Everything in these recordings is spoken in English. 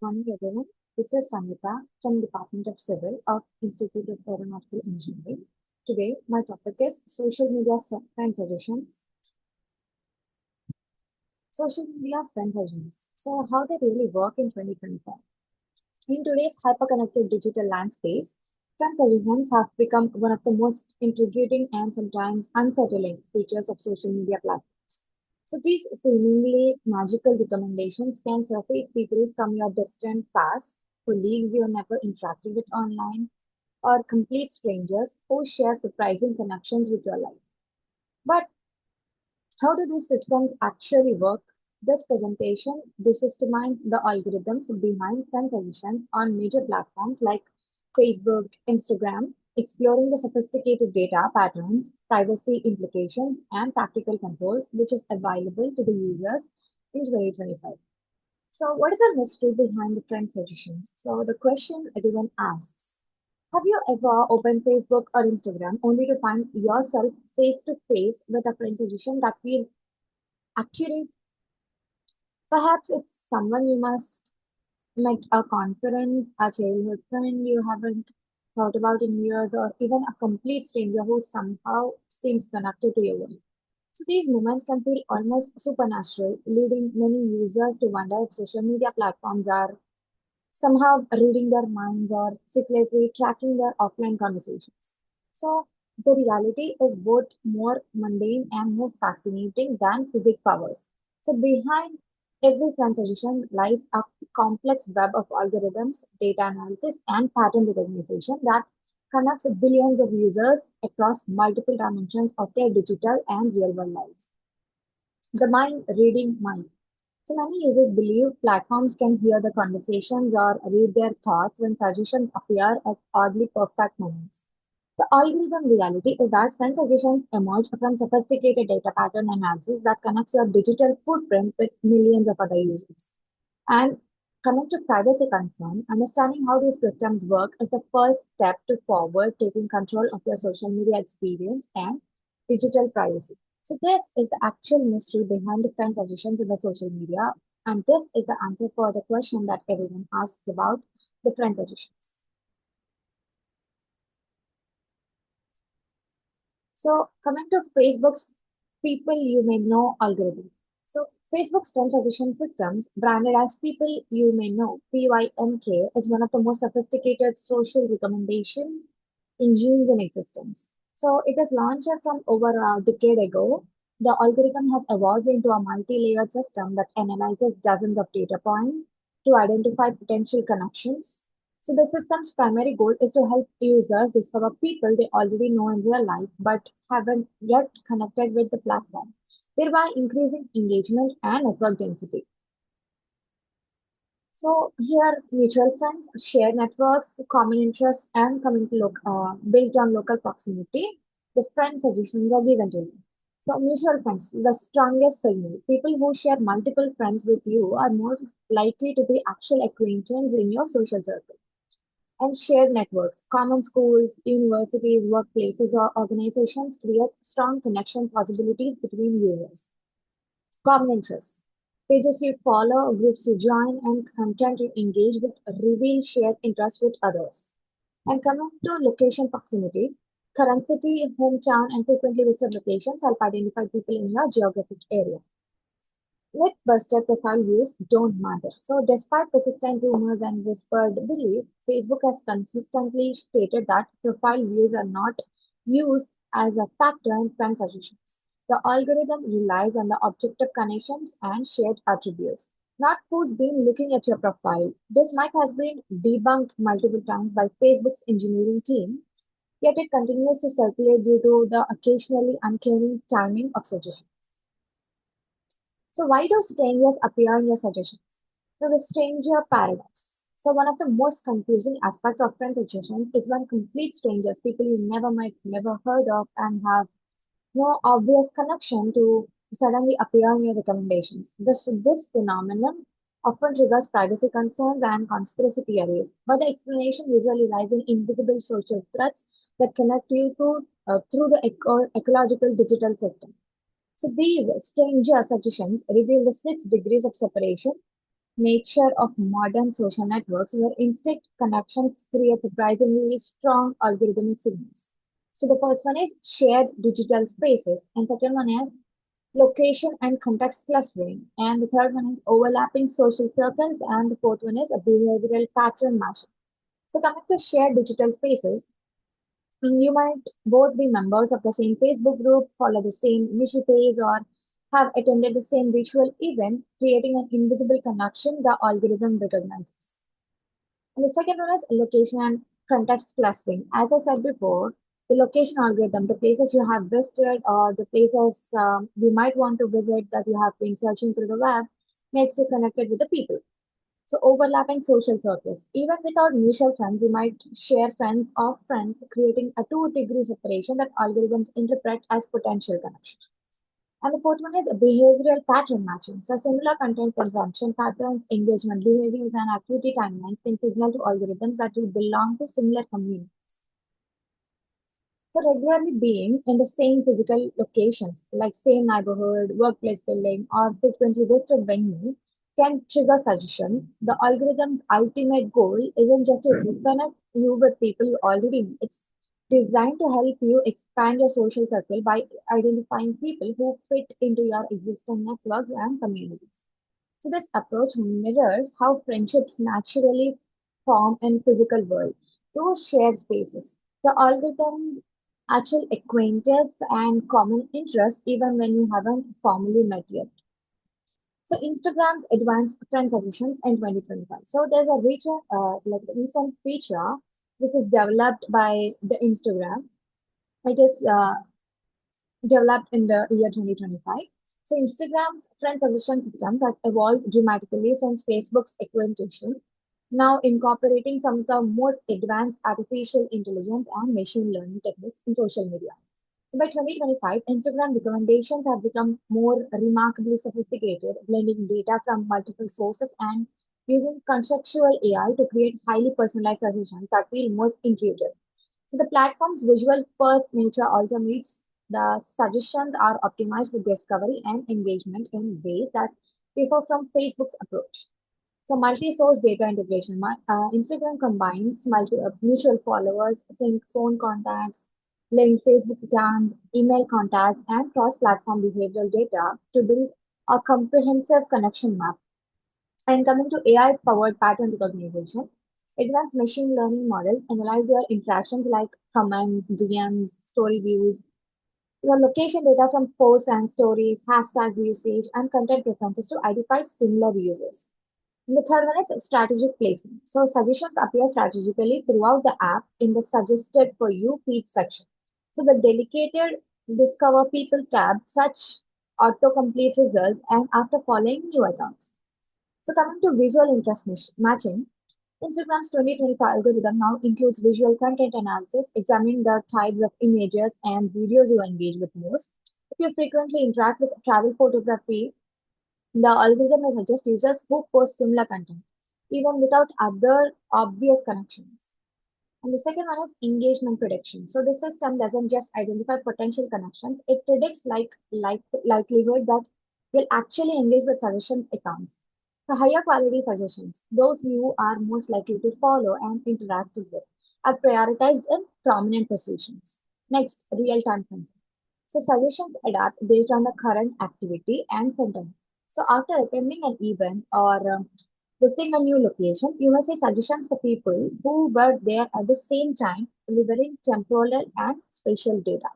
Morning, everyone. This is Sangeeta from Department of Civil of Institute of Aeronautical Engineering. Today, my topic is social media friend suggestions. Social media friend suggestions. So, how they really work in 2025. In today's hyper-connected digital landscape, friend suggestions have become one of the most intriguing and sometimes unsettling features of social media platforms. So these seemingly magical recommendations can surface people from your distant past, colleagues you never interacted with online, or complete strangers who share surprising connections with your life. But how do these systems actually work? This presentation desystemizes the algorithms behind friend suggestions on major platforms like Facebook, Instagram, exploring the sophisticated data patterns, privacy implications, and practical controls which is available to the users in 2025. So, what is the mystery behind the friend suggestions? So, the question everyone asks, have you ever opened Facebook or Instagram only to find yourself face to face with a friend suggestion that feels accurate? Perhaps it's someone you must met a conference, a childhood friend you haven't thought about in years, or even a complete stranger who somehow seems connected to your world. So these moments can feel almost supernatural, leading many users to wonder if social media platforms are somehow reading their minds or secretly tracking their offline conversations. So the reality is both more mundane and more fascinating than physics powers. So behind every transaction lies a complex web of algorithms, data analysis, and pattern recognition that connects billions of users across multiple dimensions of their digital and real world lives. The mind reading mind. So many users believe platforms can hear the conversations or read their thoughts when suggestions appear at oddly perfect moments. The algorithm reality is that friend suggestions emerge from sophisticated data pattern analysis that connects your digital footprint with millions of other users. And coming to privacy concern, understanding how these systems work is the first step to forward taking control of your social media experience and digital privacy. So this is the actual mystery behind the friend suggestions in the social media, and this is the answer for the question that everyone asks about the friend suggestions. So coming to Facebook's people you may know algorithm. So Facebook's friend suggestion systems, branded as people you may know (PYMK), is one of the most sophisticated social recommendation engines in existence. So it was launched from over a decade ago. The algorithm has evolved into a multi-layered system that analyzes dozens of data points to identify potential connections. So the system's primary goal is to help users discover people they already know in real life but haven't yet connected with the platform, thereby increasing engagement and network density. So here, mutual friends, shared networks, common interests, and community based on local proximity, the friend suggestions are given to you. So mutual friends, the strongest signal. People who share multiple friends with you are more likely to be actual acquaintances in your social circle. And shared networks, common schools, universities, workplaces, or organizations creates strong connection possibilities between users. Common interests. Pages you follow, groups you join, and content you engage with reveal shared interests with others. And coming to location proximity, current city, hometown, and frequently visited locations help identify people in your geographic area. Myth-buster profile views don't matter. So, despite persistent rumors and whispered belief, Facebook has consistently stated that profile views are not used as a factor in friend suggestions. The algorithm relies on the objective connections and shared attributes, not who's been looking at your profile. This myth has been debunked multiple times by Facebook's engineering team, yet it continues to circulate due to the occasionally uncanny timing of suggestions. So why do strangers appear in your suggestions? So the stranger paradox. So one of the most confusing aspects of friend suggestions is when complete strangers, people you never met, never heard of, and have no obvious connection to suddenly appear in your recommendations. This phenomenon often triggers privacy concerns and conspiracy theories, but the explanation usually lies in invisible social threats that connect you to through the ecological digital system. So these stranger suggestions reveal the 6 degrees of separation nature of modern social networks where instant connections create surprisingly strong algorithmic signals. So the first one is shared digital spaces, and second one is location and context clustering, and the third one is overlapping social circles, and the fourth one is a behavioral pattern matching. So coming to shared digital spaces, you might both be members of the same Facebook group, follow the same niche page, or have attended the same virtual event, creating an invisible connection the algorithm recognizes. And the second one is location and context clustering. As I said before, the location algorithm, the places you have visited or the places you might want to visit that you have been searching through the web, makes you connected with the people. So overlapping social circles. Even without mutual friends, you might share friends of friends, creating a 2-degree separation that algorithms interpret as potential connection. And the fourth one is behavioral pattern matching. So similar content consumption patterns, engagement behaviors, and activity timelines can signal to algorithms that you belong to similar communities. So regularly being in the same physical locations, like same neighborhood, workplace building, or frequently visited venue, can trigger suggestions. The algorithm's ultimate goal isn't just to reconnect you with people you already know. It's designed to help you expand your social circle by identifying people who fit into your existing networks and communities. So this approach mirrors how friendships naturally form in physical world through shared spaces. The algorithm actual acquaintance and common interests even when you haven't formally met yet. So Instagram's advanced friend suggestions in 2025. So there's a recent feature which is developed by the Instagram. It is developed in the year 2025. So Instagram's friend suggestion systems has evolved dramatically since Facebook's acquisition, now incorporating some of the most advanced artificial intelligence and machine learning techniques in social media. So by 2025, Instagram recommendations have become more remarkably sophisticated, blending data from multiple sources and using contextual AI to create highly personalized suggestions that feel most intuitive. So the platform's visual first nature also means the suggestions are optimized for discovery and engagement in ways that differ from Facebook's approach. So multi-source data integration. Instagram combines mutual followers, sync phone contacts, linked Facebook accounts, email contacts, and cross-platform behavioral data to build a comprehensive connection map. And coming to AI-powered pattern recognition, advanced machine learning models analyze your interactions like comments, DMs, story views, your location data from posts and stories, hashtags usage, and content preferences to identify similar users. And the third one is strategic placement. So suggestions appear strategically throughout the app in the suggested for you feed section. So the dedicated discover people tab such autocomplete results and after following new accounts. So coming to visual interest matching, Instagram's 2025 algorithm now includes visual content analysis, examining the types of images and videos you engage with most. If you frequently interact with travel photography, the algorithm may suggest users who post similar content, even without other obvious connections. And the second one is engagement prediction. So the system doesn't just identify potential connections, it predicts likelihood that you'll actually engage with suggestions accounts. The higher quality suggestions, those you are most likely to follow and interact with, are prioritized in prominent positions. Next, real-time content. So suggestions adapt based on the current activity and content. So after attending an event or visiting a new location, you may see suggestions for people who were there at the same time, delivering temporal and spatial data.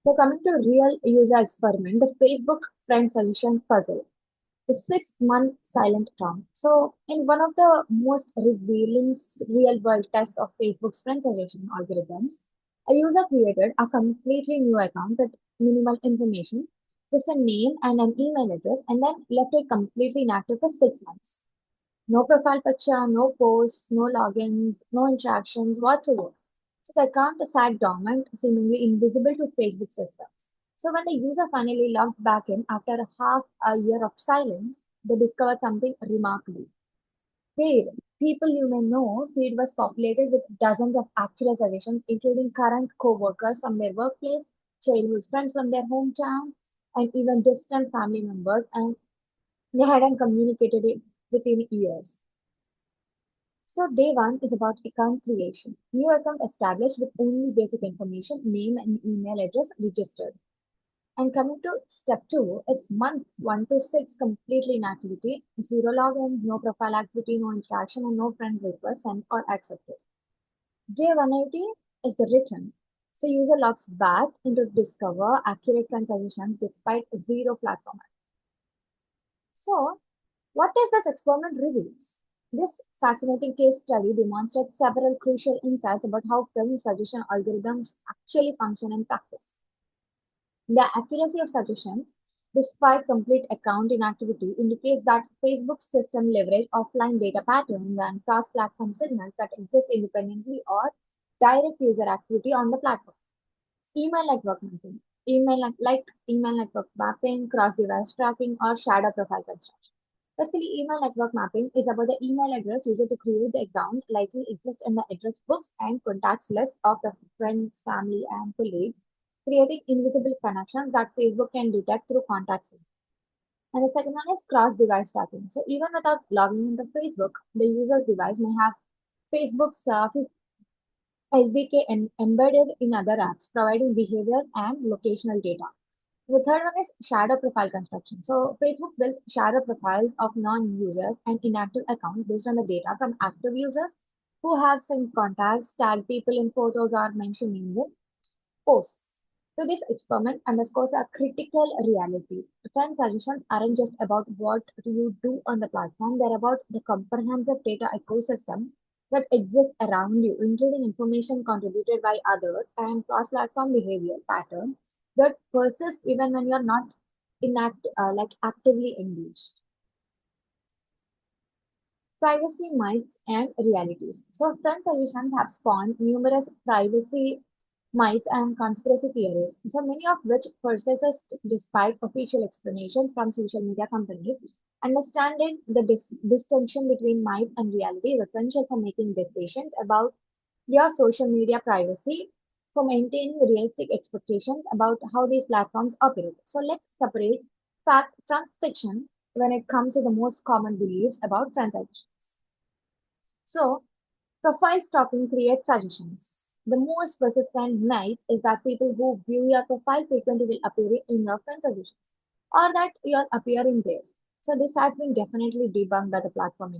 So coming to real user experiment, the Facebook friend suggestion puzzle, the 6-month silent count. So in one of the most revealing real world tests of Facebook's friend suggestion algorithms, a user created a completely new account with minimal information, just a name and an email address, and then left it completely inactive for 6 months. No profile picture, no posts, no logins, no interactions whatsoever. So the account sat dormant, seemingly invisible to Facebook systems. So when the user finally logged back in after half a year of silence, they discovered something remarkable. Their people you may know feed was populated with dozens of accurate suggestions, including current co-workers from their workplace, childhood friends from their hometown, and even distant family members and They hadn't communicated it within years. So day one is about account creation. New account established with only basic information, name and email address registered. And coming to step two, it's month 1 to 6 completely inactivity, zero login, no profile activity, no interaction, and no friend request sent or accepted. Day 180 is the return. So user logs back into discover accurate transactions despite zero platform. So what does this experiment reveals? This fascinating case study demonstrates several crucial insights about how friend suggestion algorithms actually function in practice. The accuracy of suggestions, despite complete account inactivity, indicates that Facebook's system leverage offline data patterns and cross-platform signals that exist independently or direct user activity on the platform. Email network mapping. Email network mapping, cross-device tracking, or shadow profile construction. Basically, email network mapping is about the email address used to create the account likely exists in the address books and contacts list of the friends, family, and colleagues, creating invisible connections that Facebook can detect through contacts. And the second one is cross-device tracking. So even without logging into Facebook, the user's device may have Facebook's SDK embedded in other apps, providing behavior and locational data. The third one is shadow profile construction. So Facebook builds shadow profiles of non-users and inactive accounts based on the data from active users who have sent contacts, tagged people in photos, or mentioned names in posts. So this experiment underscores a critical reality. Friend suggestions aren't just about what you do on the platform, they're about the comprehensive data ecosystem that exists around you, including information contributed by others and cross-platform behavior patterns that persist even when you're not actively engaged. Privacy myths and realities. So, friend suggestions have spawned numerous privacy myths and conspiracy theories, so many of which persist despite official explanations from social media companies. Understanding the distinction between myth and reality is essential for making decisions about your social media privacy, for maintaining realistic expectations about how these platforms operate. So let's separate fact from fiction when it comes to the most common beliefs about friend suggestions. So, profile stalking creates suggestions. The most persistent myth is that people who view your profile frequently will appear in your friend suggestions or that you'll appear in theirs. So this has been definitely debunked by the platform.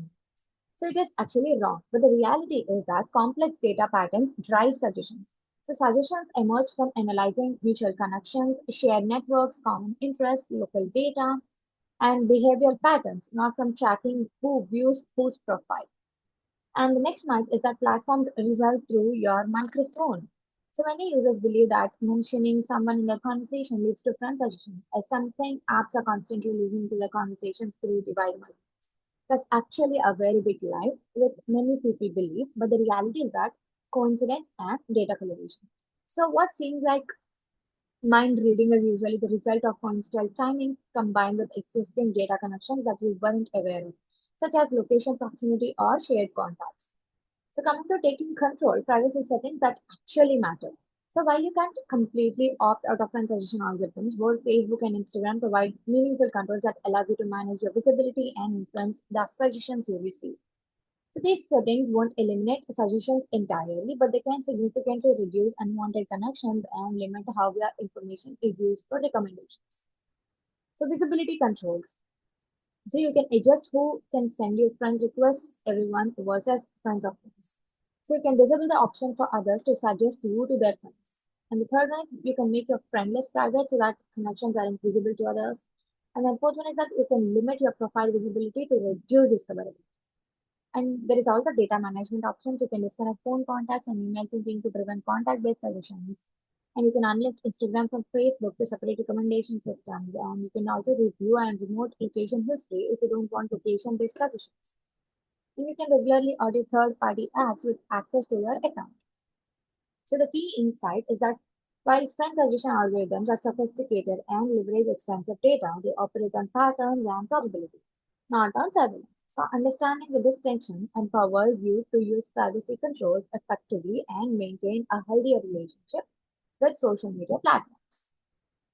So it is actually wrong. But the reality is that complex data patterns drive suggestions. So suggestions emerge from analyzing mutual connections, shared networks, common interests, local data, and behavioral patterns, not from tracking who views whose profile. And the next myth is that platforms result through your microphone. So many users believe that mentioning someone in their conversation leads to friend suggestions, as something apps are constantly listening to their conversations through device microphones. That's actually a very big lie, which many people believe, but the reality is that coincidence and data correlation. So what seems like mind reading is usually the result of coincidental timing combined with existing data connections that you weren't aware of, such as location proximity or shared contacts. So coming to taking control, privacy settings that actually matter. So while you can't completely opt out of friend suggestion algorithms, both Facebook and Instagram provide meaningful controls that allow you to manage your visibility and influence the suggestions you receive. So these settings won't eliminate suggestions entirely, but they can significantly reduce unwanted connections and limit how your information is used for recommendations. So visibility controls. So you can adjust who can send you friends requests, everyone versus friends of friends. So you can disable the option for others to suggest you to their friends. And the third one is you can make your friend list private so that connections are invisible to others. And then fourth one is that you can limit your profile visibility to reduce discoverability. And there is also data management options. You can disconnect phone contacts and email syncing to prevent contact-based suggestions. And you can unlink Instagram from Facebook to separate recommendation systems. And you can also review and remote location history if you don't want location-based suggestions. And you can regularly audit third-party apps with access to your account. So the key insight is that while friend suggestion algorithms are sophisticated and leverage extensive data, they operate on patterns and probability, not on surveillance. So understanding the distinction empowers you to use privacy controls effectively and maintain a healthier relationship with social media platforms.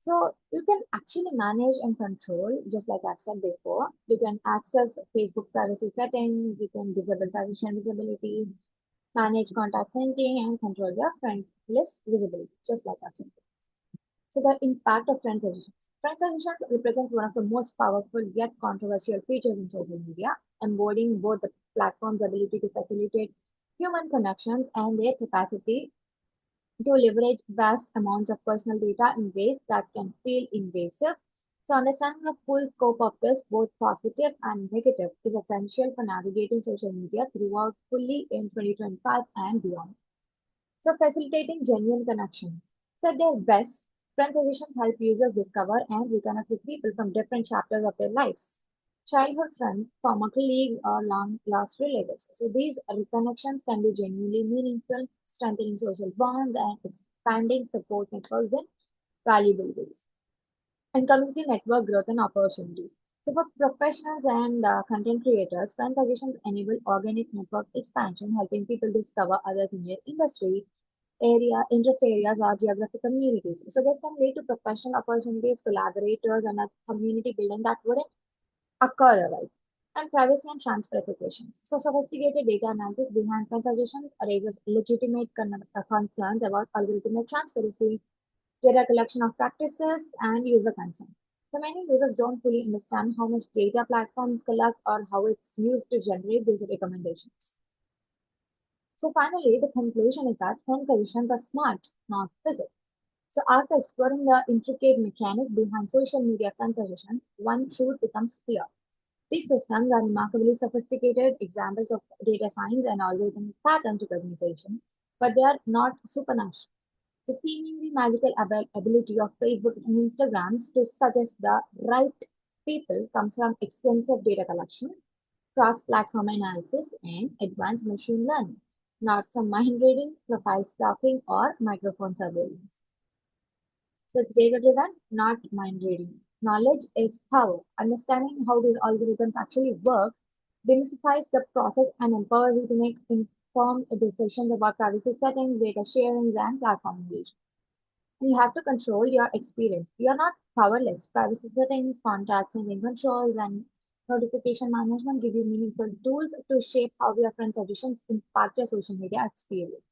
So you can actually manage and control, just like I've said before. You can access Facebook privacy settings, you can disable suggestion visibility, manage contact syncing, and control your friend list visibility, just like I've said. So the impact of friend suggestions. Friend suggestions represents one of the most powerful yet controversial features in social media, embodying both the platform's ability to facilitate human connections and their capacity to leverage vast amounts of personal data in ways that can feel invasive. So understanding the full scope of this, both positive and negative, is essential for navigating social media throughout fully in 2025 and beyond. So facilitating genuine connections. So at their best, friend suggestions help users discover and reconnect with people from different chapters of their lives. Childhood friends, former colleagues, or long-lost relatives. So these reconnections can be genuinely meaningful, strengthening social bonds and expanding support networks in valuable ways. And coming to network growth and opportunities. So for professionals and content creators, friend suggestions enable organic network expansion, helping people discover others in their industry, interest areas, or geographic communities. So this can lead to professional opportunities, collaborators, and a community building that wouldn't occur otherwise. And privacy and transparency questions. So sophisticated data analysis behind friend suggestions raises legitimate concerns about algorithmic transparency, data collection of practices, and user consent. So many users don't fully understand how much data platforms collect or how it's used to generate these recommendations. So finally, the conclusion is that friend suggestions are smart, not physical. So after exploring the intricate mechanics behind social media friend suggestions, one truth becomes clear. These systems are remarkably sophisticated examples of data science and algorithmic pattern recognition, but they are not supernatural. The seemingly magical ability of Facebook and Instagrams to suggest the right people comes from extensive data collection, cross-platform analysis, and advanced machine learning, not from mind reading, profile stalking, or microphone surveillance. So it's data-driven, not mind reading. Knowledge is power. Understanding how these algorithms actually work demystifies the process and empowers you to make informed decisions about privacy settings, data sharing, and platform engagement. You have to control your experience. You are not powerless. Privacy settings, contacts, and controls, and notification management give you meaningful tools to shape how your friend suggestions impact your social media experience.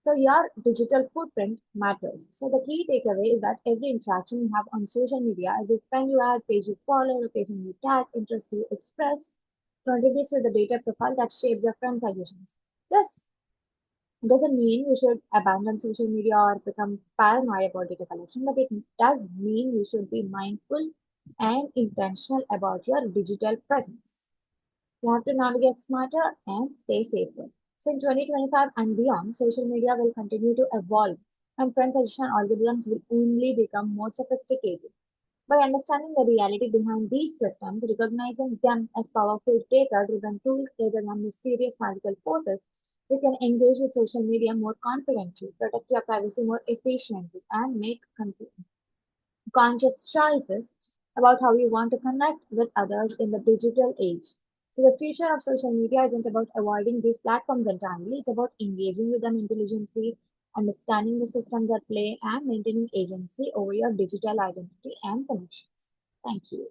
So your digital footprint matters. So the key takeaway is that every interaction you have on social media, every friend you add, page you follow, location you tag, interest you express, contributes to the data profile that shapes your friend suggestions. This doesn't mean you should abandon social media or become paranoid about data collection, but it does mean you should be mindful and intentional about your digital presence. You have to navigate smarter and stay safer. So in 2025 and beyond, social media will continue to evolve and friend suggestion algorithms will only become more sophisticated. By understanding the reality behind these systems, recognizing them as powerful data-driven tools rather than mysterious magical forces, you can engage with social media more confidently, protect your privacy more efficiently, and make conscious choices about how you want to connect with others in the digital age. So the future of social media isn't about avoiding these platforms entirely, it's about engaging with them intelligently, understanding the systems at play, and maintaining agency over your digital identity and connections. Thank you.